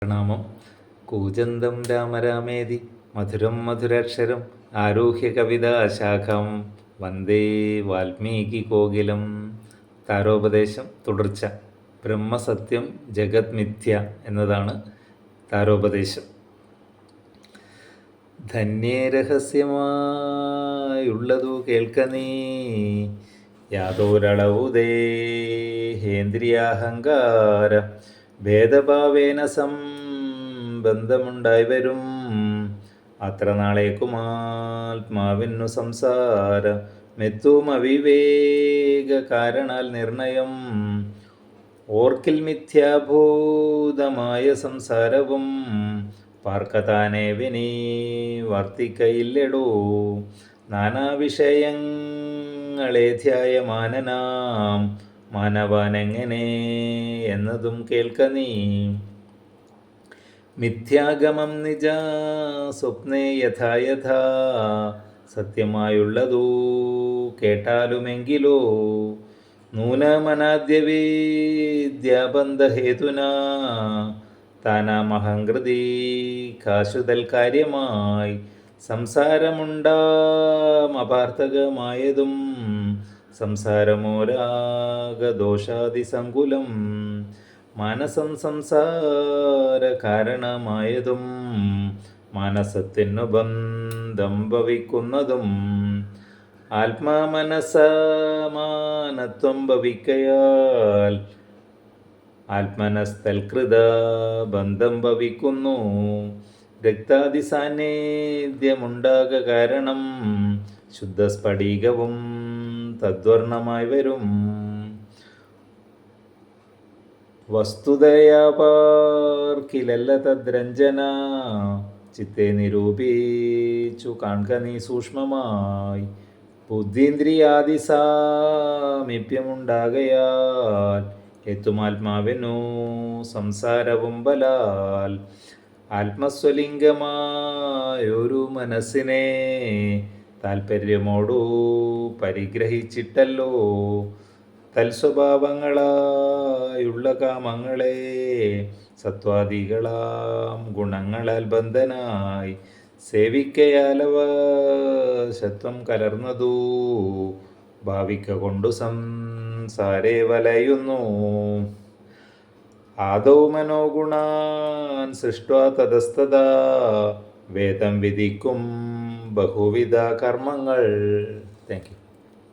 പ്രണാമം. കൂജന്തം രാമരാമേതി മധുരം മധുരാക്ഷരം ആരൂഹ്യ കവിതാശാഖം വന്ദേ വാൽമീകി കോകിലം. താരോപദേശം തുടർച്ച. ബ്രഹ്മസത്യം ജഗത് മിഥ്യ എന്നതാണ് താരോപദേശം. ധന്യേ രഹസ്യമായുള്ളതു കേൾക്ക നീ, യാതൊരളവു ദേഹേന്ദ്രിയാഹങ്കാര ഭേദഭാവേന സംബന്ധമുണ്ടായി വരും. അത്ര നാളേക്കുമാത്മാവിനു സംസാര മെത്തും അവിവേക കാരണാൽ നിർണയം. ഓർക്കിൽ മിഥ്യാഭൂതമായ സംസാരവും പാർക്കതാനേ വിനി വർത്തിക്കയില്ലെടൂ. നാനാവിഷയങ്ങളെ ധ്യായമാനനാം മാനവാനെങ്ങനെ എന്നതും കേൾക്ക നീ. മിഥ്യാഗമം നിജ സ്വപ്നേ യഥാ യഥാ സത്യമായുള്ളതു കേട്ടാലുമെങ്കിലോ. നൂനമനാദ്യവിദ്യാബന്ധഹേതുനാ താനാമഹങ്കൃതി കാശുതൽ കാര്യമായി. സംസാരമുണ്ടാമപാർത്ഥകമായതും സംസാരമോരാഗദോഷാദിസങ്കുലം. മാനസം സംസാര കാരണമായതും മാനസത്തിനു ബന്ധം ഭവിക്കുന്നതും. ആത്മാമനസമാനത്വം ഭവിക്കയാൽ ആത്മനസ്തൽകൃത ബന്ധം ഭവിക്കുന്നു. രക്താദി സാന്നിധ്യമുണ്ടാക കാരണം ശുദ്ധസ്ഫടികവും തദ്വർണമായി വരും. വസ്തുതയാ പാർക്കിലല്ല തദ്രഞ്ജന, ചിത്തെ നിരൂപിച്ചു കാൺക നീ സൂക്ഷ്മമായി. ബുദ്ധീന്ദ്രിയാദി സാമീപ്യമുണ്ടാകയാൽ എത്തുമാത്മാവിനു സംസാരവും ബലാൽ. ആത്മസ്വലിംഗമായൊരു മനസ്സിനെ താൽപര്യമോടു പരിഗ്രഹിച്ചിട്ടല്ലോ തൽസ്വഭാവങ്ങളായുള്ള കാമങ്ങളെ സത്വാദികളാം ഗുണങ്ങളാൽ ബന്ധനായി സേവിക്കയാലവ ശത്വം കലർന്നതു ഭാവിക്ക കൊണ്ടു സംസാരേ വലയുന്നു. ആദൗ മനോഗുണാൻ സൃഷ്ട്വാ തതസ്തദാ വേദം വിധിക്കും ബഹുവിധ കർമ്മങ്ങൾ. Thank you.